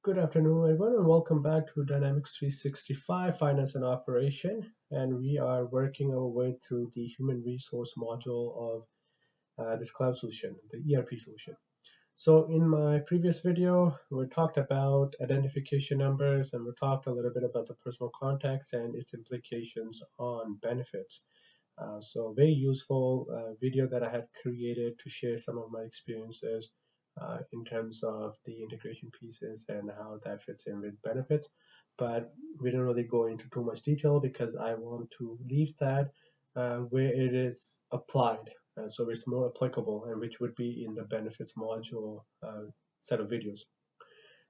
Good afternoon, everyone, and welcome back to Dynamics 365 Finance and Operation. And we are working our way through the human resource module of this cloud solution, the ERP solution. So, in my previous video, we talked about identification numbers and we talked a little bit about the personal context and its implications on benefits. So very useful video that I had created to share some of my experiences in terms of the integration pieces and how that fits in with benefits. But we don't really go into too much detail because I want to leave that where it is applied. So it's more applicable and which would be in the benefits module set of videos.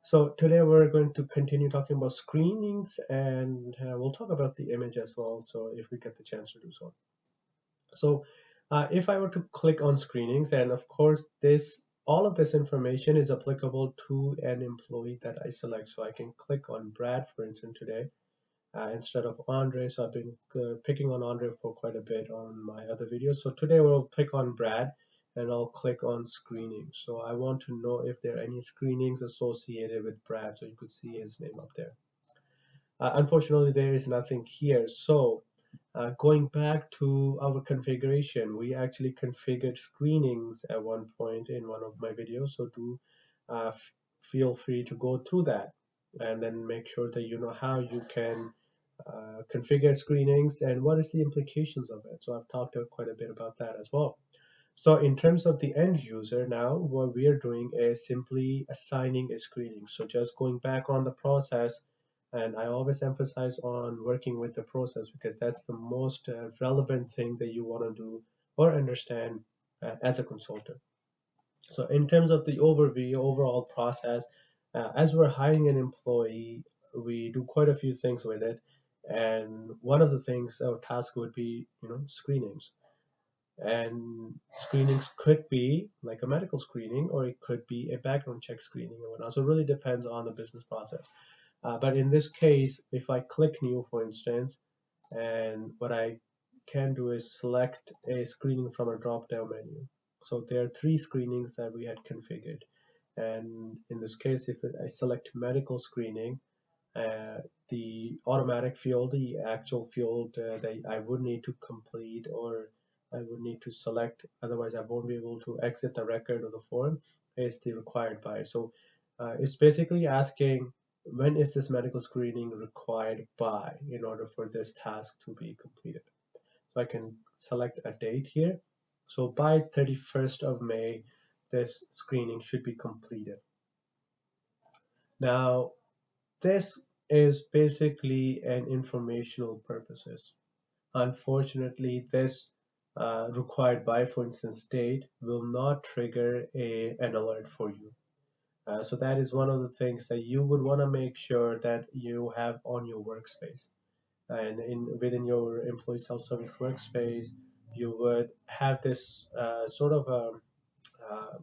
So today we're going to continue talking about screenings and we'll talk about the image as well. So if we get the chance to do so. So if I were to click on screenings, and of course all of this information is applicable to an employee that I select. So I can click on Brad, for instance, today instead of Andre. So I've been picking on Andre for quite a bit on my other videos. So today we'll pick on Brad and I'll click on screening. So I want to know if there are any screenings associated with Brad. So you could see his name up there. Unfortunately, there is nothing here. So going back to our configuration, we actually configured screenings at one point in one of my videos. So do feel free to go through that and then make sure that you know how you can configure screenings and what is the implications of it. So I've talked quite a bit about that as well. So in terms of the end user now, what we are doing is simply assigning a screening. So just going back on the process, and I always emphasize on working with the process because that's the most relevant thing that you want to do or understand as a consultant. So in terms of the overview, overall process, as we're hiring an employee, we do quite a few things with it. And one of the things our task would be, screenings. And screenings could be like a medical screening, or it could be a background check screening and whatnot. So it really depends on the business process. But in this case, if I click new, for instance, and what I can do is select a screening from a drop-down menu. So there are three screenings that we had configured. And in this case, if I select medical screening, the automatic field, the actual field that I would need to complete or I would need to select, otherwise I won't be able to exit the record of the form, is the required by. So it's basically asking when is this medical screening required by in order for this task to be completed. So I can select a date here. So by 31st of May, this screening should be completed. Now, this is basically an informational purposes. Unfortunately, this required by, for instance, date will not trigger an alert for you. So that is one of the things that you would want to make sure that you have on your workspace. And within your employee self-service workspace, you would have this sort of uh,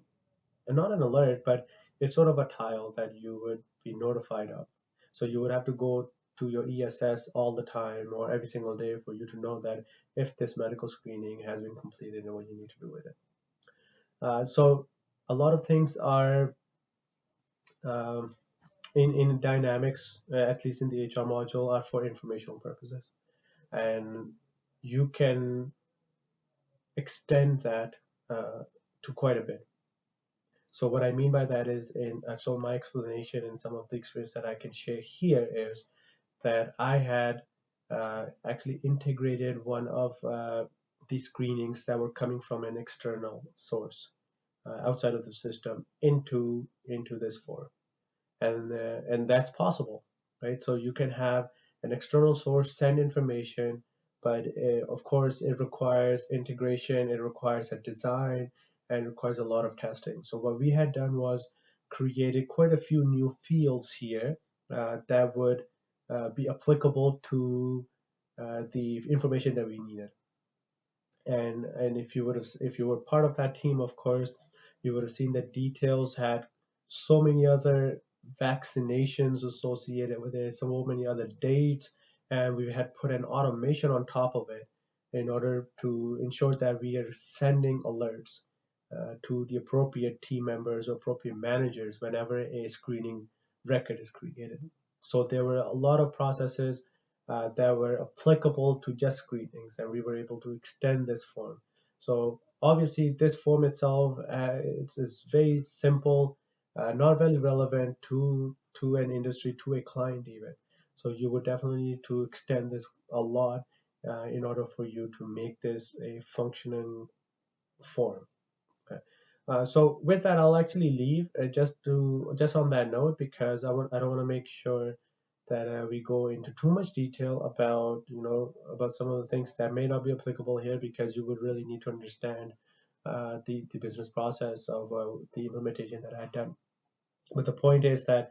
not an alert, but it's sort of a tile that you would be notified of. So you would have to go to your ESS all the time or every single day for you to know that if this medical screening has been completed and what you need to do with it. So a lot of things are um, in Dynamics, at least in the HR module, are for informational purposes, and you can extend that to quite a bit. So what I mean by that is, so my explanation and some of the experience that I can share here is that I had actually integrated one of the screenings that were coming from an external source outside of the system into this form, and that's possible, right? So you can have an external source send information, but of course it requires integration, it requires a design, and requires a lot of testing. So what we had done was created quite a few new fields here that would be applicable to the information that we needed. And if you were part of that team, of course, you would have seen that details had so many other vaccinations associated with it, so many other dates, and we had put an automation on top of it in order to ensure that we are sending alerts to the appropriate team members or appropriate managers whenever a screening record is created. So there were a lot of processes that were applicable to just screenings, and we were able to extend this form. So obviously, this form itself is very simple, not very relevant to an industry, to a client even. So you would definitely need to extend this a lot in order for you to make this a functioning form. Okay. So with that, I'll actually leave just on that note, because I don't want to make sure that we go into too much detail about about some of the things that may not be applicable here, because you would really need to understand the business process of the implementation that I've done. But the point is that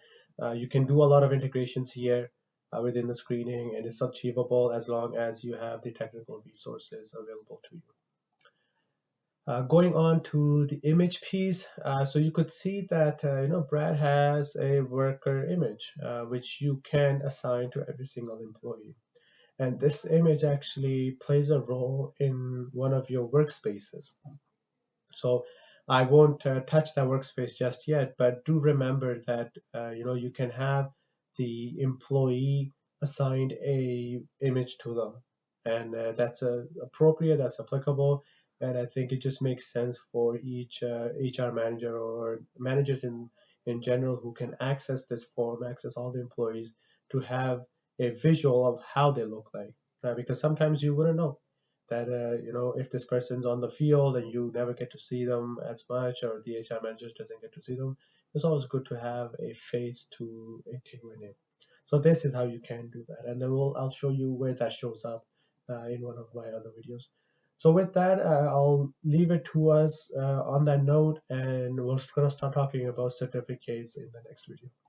you can do a lot of integrations here within the screening, and it's achievable as long as you have the technical resources available to you. Going on to the image piece, so you could see that Brad has a worker image which you can assign to every single employee, and this image actually plays a role in one of your workspaces. So I won't touch that workspace just yet, but do remember that you can have the employee assigned a image to them, and that's appropriate, that's applicable, and I think it just makes sense for each HR manager or managers in general who can access this form, access all the employees, to have a visual of how they look like, because sometimes you wouldn't know that if this person's on the field and you never get to see them as much, or the HR manager doesn't get to see them, it's always good to have a face to a Tigray name. So this is how you can do that, and then I'll show you where that shows up in one of my other videos. So with that, I'll leave it to us on that note, and we're gonna start talking about certificates in the next video.